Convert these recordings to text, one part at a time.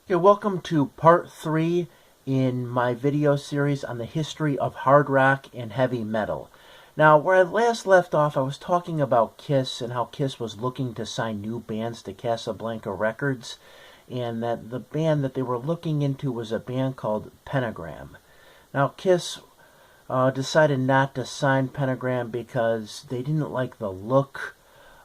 Okay, welcome to part 3 in my video series on the history of hard rock and heavy metal. Now, where I last left off, I was talking about Kiss and how Kiss was looking to sign new bands to Casablanca Records, and that the band that they were looking into was a band called Pentagram. Now, Kiss decided not to sign Pentagram because they didn't like the look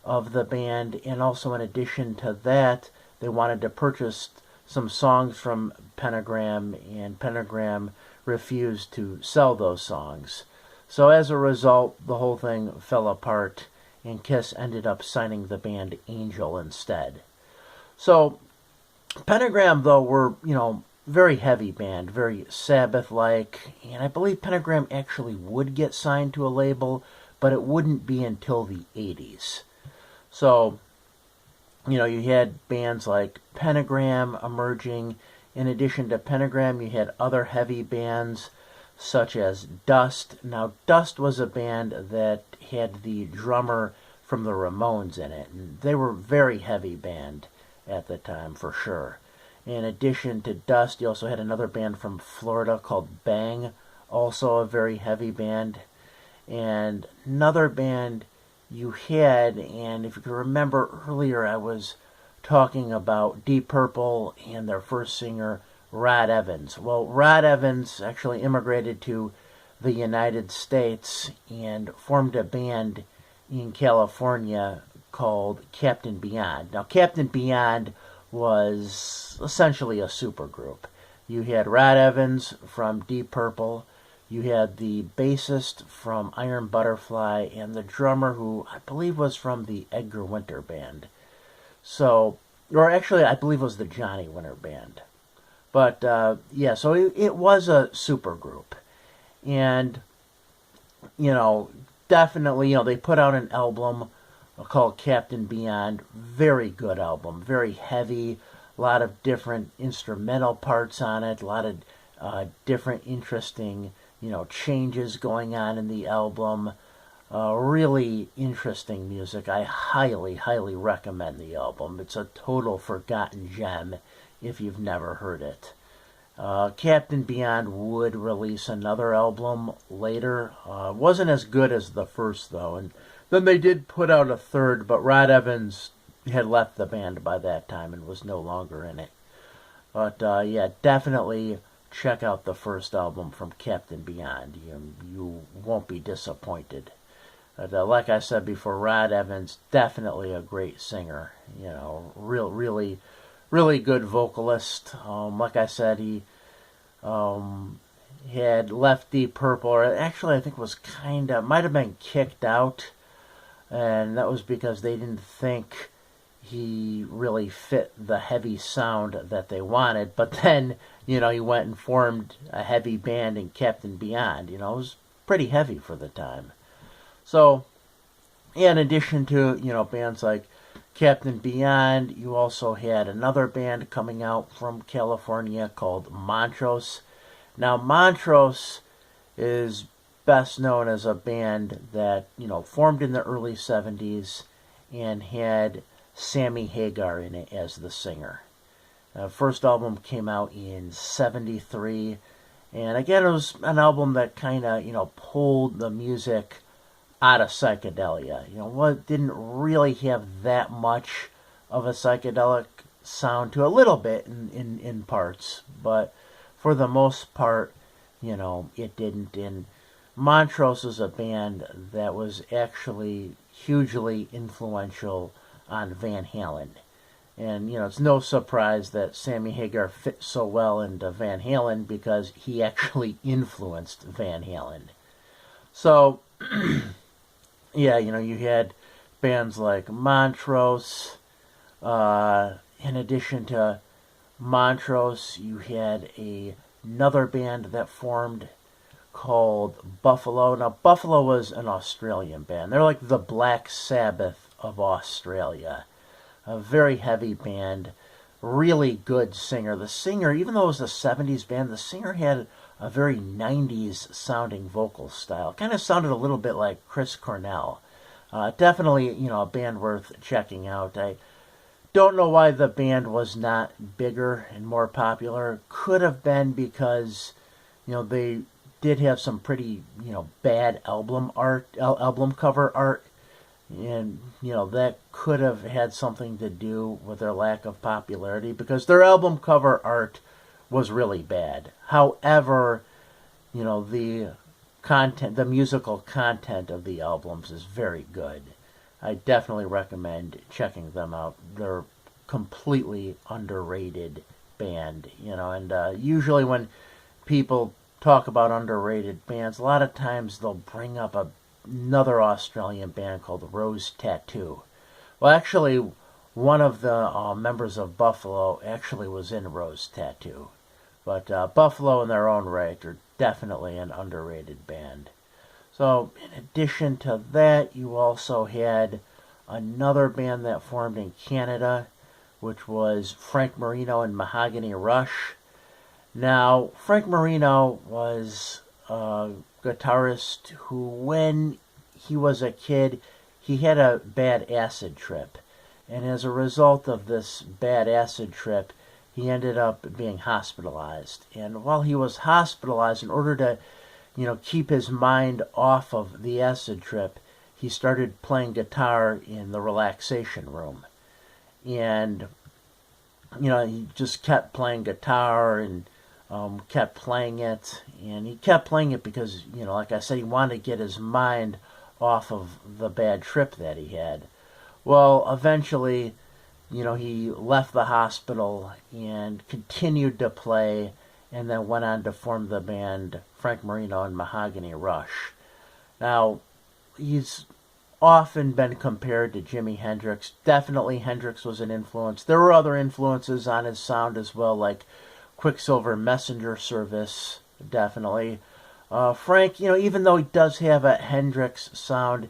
of the band, and also in addition to that, they wanted to purchase some songs from Pentagram, and Pentagram refused to sell those songs. So as a result, the whole thing fell apart, and Kiss ended up signing the band Angel instead. So Pentagram, though, were, very heavy band, very Sabbath-like, and I believe Pentagram actually would get signed to a label, but it wouldn't be until the 80s. So you had bands like Pentagram emerging. In addition to Pentagram, you had other heavy bands such as Dust. Now, Dust was a band that had the drummer from the Ramones in it, and they were a very heavy band at the time, for sure. In addition to Dust, you also had another band from Florida called Bang, also a very heavy band. And another band you had, and if you can remember earlier, I was talking about Deep Purple and their first singer, Rod Evans. Well, Rod Evans actually immigrated to the United States and formed a band in California called Captain Beyond. Now, Captain Beyond was essentially a supergroup. You had Rod Evans from Deep Purple, you had the bassist from Iron Butterfly, and the drummer, who I believe was from the Edgar Winter Band. So, or actually, I believe it was the Johnny Winter Band. But, so it was a supergroup. And, definitely, they put out an album called Captain Beyond. Very good album, very heavy, a lot of different instrumental parts on it, a lot of different interesting changes going on in the album. Really interesting music. I highly, highly recommend the album. It's a total forgotten gem if you've never heard it. Captain Beyond would release another album later. Wasn't as good as the first, though. And then they did put out a third, but Rod Evans had left the band by that time and was no longer in it. But, definitely check out the first album from Captain Beyond. You won't be disappointed. Like I said before, Rod Evans, definitely a great singer. Really, really good vocalist. Like I said, he had left Deep Purple, or actually I think was might have been kicked out, and that was because they didn't think he really fit the heavy sound that they wanted. But then, he went and formed a heavy band in Captain Beyond. It was pretty heavy for the time. So, in addition to, bands like Captain Beyond, you also had another band coming out from California called Montrose. Now, Montrose is best known as a band that, formed in the early 70s and had Sammy Hagar in it as the singer. First album came out in 73, and again, it was an album that pulled the music out of psychedelia. Didn't really have that much of a psychedelic sound to a little bit in parts, but for the most part, it didn't. And Montrose is a band that was actually hugely influential on Van Halen. And, it's no surprise that Sammy Hagar fit so well into Van Halen because he actually influenced Van Halen. So, you had bands like Montrose. In addition to Montrose, you had another band that formed called Buffalo. Now, Buffalo was an Australian band. They're like the Black Sabbath of Australia. A very heavy band, really good singer. The singer, even though it was a 70s band, the singer had a very 90s sounding vocal style. Kind of sounded a little bit like Chris Cornell. Definitely, a band worth checking out. I don't know why the band was not bigger and more popular. Could have been because, they did have some pretty, bad album cover art. And, that could have had something to do with their lack of popularity because their album cover art was really bad. However, the content, the musical content of the albums is very good. I definitely recommend checking them out. They're completely underrated band, and usually when people talk about underrated bands, a lot of times they'll bring up another Australian band called Rose Tattoo. Well, actually, one of the members of Buffalo actually was in Rose Tattoo. But Buffalo in their own right are definitely an underrated band. So in addition to that, you also had another band that formed in Canada, which was Frank Marino and Mahogany Rush. Now, Frank Marino was a guitarist who, when he was a kid, he had a bad acid trip. And as a result of this bad acid trip, he ended up being hospitalized. And while he was hospitalized, in order to, keep his mind off of the acid trip, he started playing guitar in the relaxation room. And, he just kept playing guitar and kept playing it. And he kept playing it because, like I said, he wanted to get his mind off of the bad trip that he had. Well, eventually, he left the hospital and continued to play and then went on to form the band Frank Marino and Mahogany Rush. Now, he's often been compared to Jimi Hendrix. Definitely Hendrix was an influence. There were other influences on his sound as well, like Quicksilver Messenger Service, definitely. Frank, even though he does have a Hendrix sound,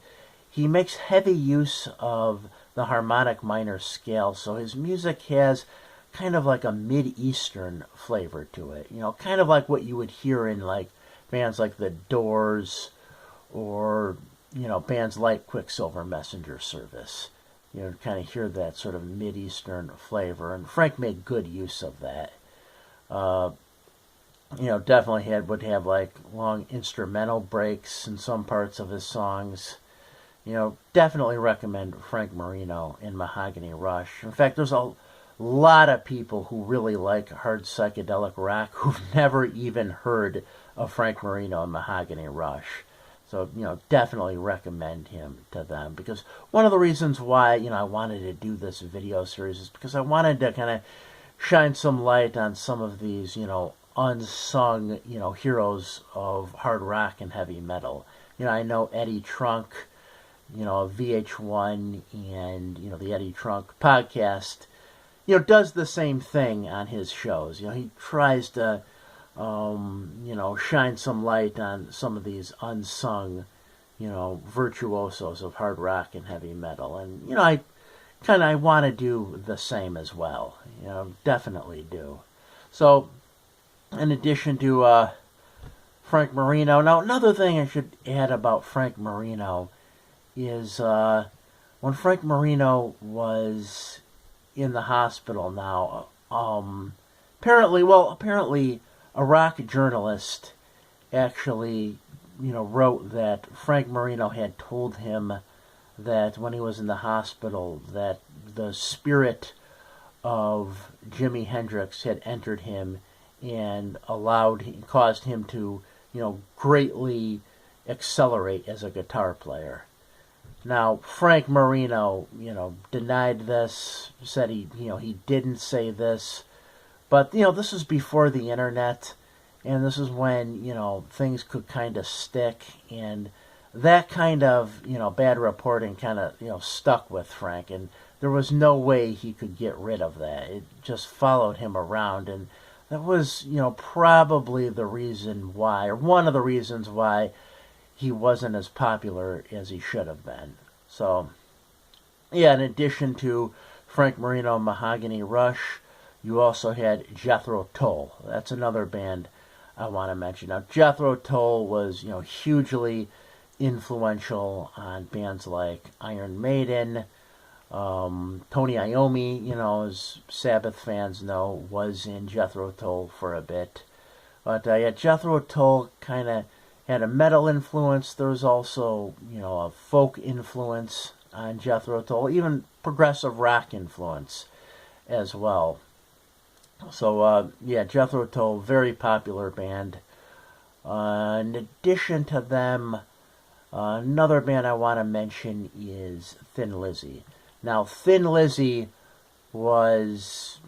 he makes heavy use of the harmonic minor scale, so his music has kind of like a Mid-Eastern flavor to it. Kind of like what you would hear in like bands like The Doors or, bands like Quicksilver Messenger Service. Kind of hear that sort of Mid-Eastern flavor, and Frank made good use of that. Definitely would have like long instrumental breaks in some parts of his songs. Definitely recommend Frank Marino and Mahogany Rush. In fact, there's a lot of people who really like hard psychedelic rock who've never even heard of Frank Marino and Mahogany Rush. So, definitely recommend him to them. Because one of the reasons why, I wanted to do this video series is because I wanted to kind of shine some light on some of these, unsung, heroes of hard rock and heavy metal. I know Eddie Trunk, VH1 and, the Eddie Trunk podcast, does the same thing on his shows. He tries to, shine some light on some of these unsung, virtuosos of hard rock and heavy metal. And, I want to do the same as well. Definitely do. So, in addition to Frank Marino, now another thing I should add about Frank Marino is when Frank Marino was in the hospital now, apparently a rock journalist actually, wrote that Frank Marino had told him that when he was in the hospital that the spirit of Jimi Hendrix had entered him and caused him to, greatly accelerate as a guitar player. Now, Frank Marino, denied this, said he didn't say this, but, this was before the internet, and this is when, things could kind of stick, and that kind of, bad reporting kind of, stuck with Frank, and there was no way he could get rid of that. It just followed him around, and that was, probably the reason why, or one of the reasons why he wasn't as popular as he should have been. So, yeah, in addition to Frank Marino and Mahogany Rush, you also had Jethro Tull. That's another band I want to mention. Now, Jethro Tull was, hugely influential on bands like Iron Maiden, Tony Iommi, as Sabbath fans know, was in Jethro Tull for a bit. But yeah, Jethro Tull kind of had a metal influence. There was also, a folk influence on Jethro Tull, even progressive rock influence as well. So yeah, Jethro Tull, very popular band. In addition to them, another band I want to mention is Thin Lizzy. Now, Thin Lizzy was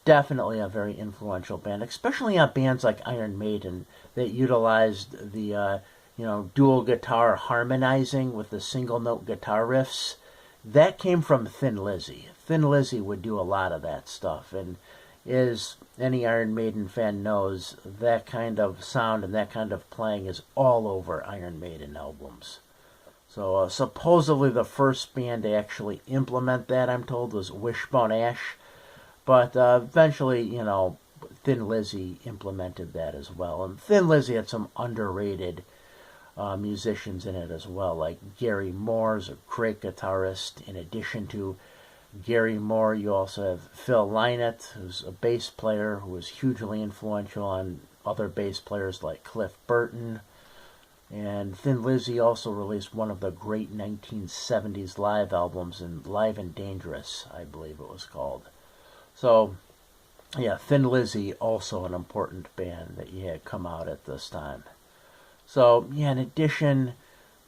definitely a very influential band, especially on bands like Iron Maiden that utilized the dual guitar harmonizing with the single note guitar riffs. That came from Thin Lizzy. Thin Lizzy would do a lot of that stuff, and as any Iron Maiden fan knows, that kind of sound and that kind of playing is all over Iron Maiden albums. So supposedly the first band to actually implement that, I'm told, was Wishbone Ash. But eventually, Thin Lizzy implemented that as well. And Thin Lizzy had some underrated musicians in it as well, like Gary Moore's a great guitarist. In addition to Gary Moore, you also have Phil Lynott, who's a bass player who was hugely influential on other bass players like Cliff Burton. And Thin Lizzy also released one of the great 1970s live albums, Live and Dangerous, I believe it was called. So, yeah, Thin Lizzy, also an important band that you had come out at this time. So, yeah, in addition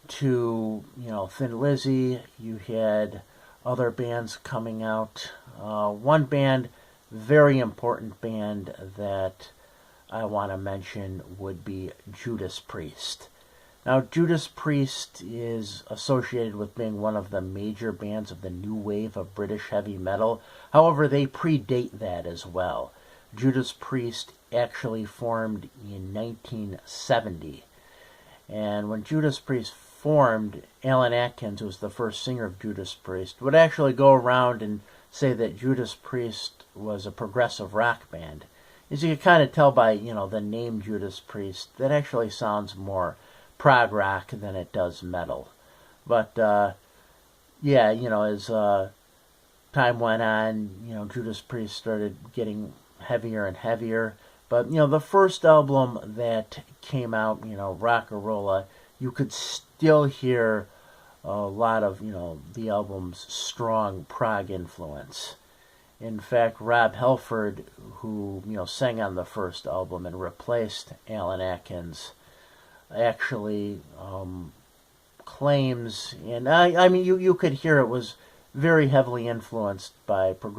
to, Thin Lizzy, you had other bands coming out. One band, very important band that I want to mention would be Judas Priest. Now, Judas Priest is associated with being one of the major bands of the new wave of British heavy metal. However, they predate that as well. Judas Priest actually formed in 1970. And when Judas Priest formed, Alan Atkins, who was the first singer of Judas Priest, would actually go around and say that Judas Priest was a progressive rock band. As you can kind of tell by, the name Judas Priest, that actually sounds more prog rock than it does metal. But yeah, as time went on, Judas Priest started getting heavier and heavier. But the first album that came out, Rock-a-Rolla, you could still hear a lot of the album's strong prog influence. In fact, Rob Halford, who sang on the first album and replaced Alan Atkins, actually claims, and I mean, you could hear it was very heavily influenced by progressive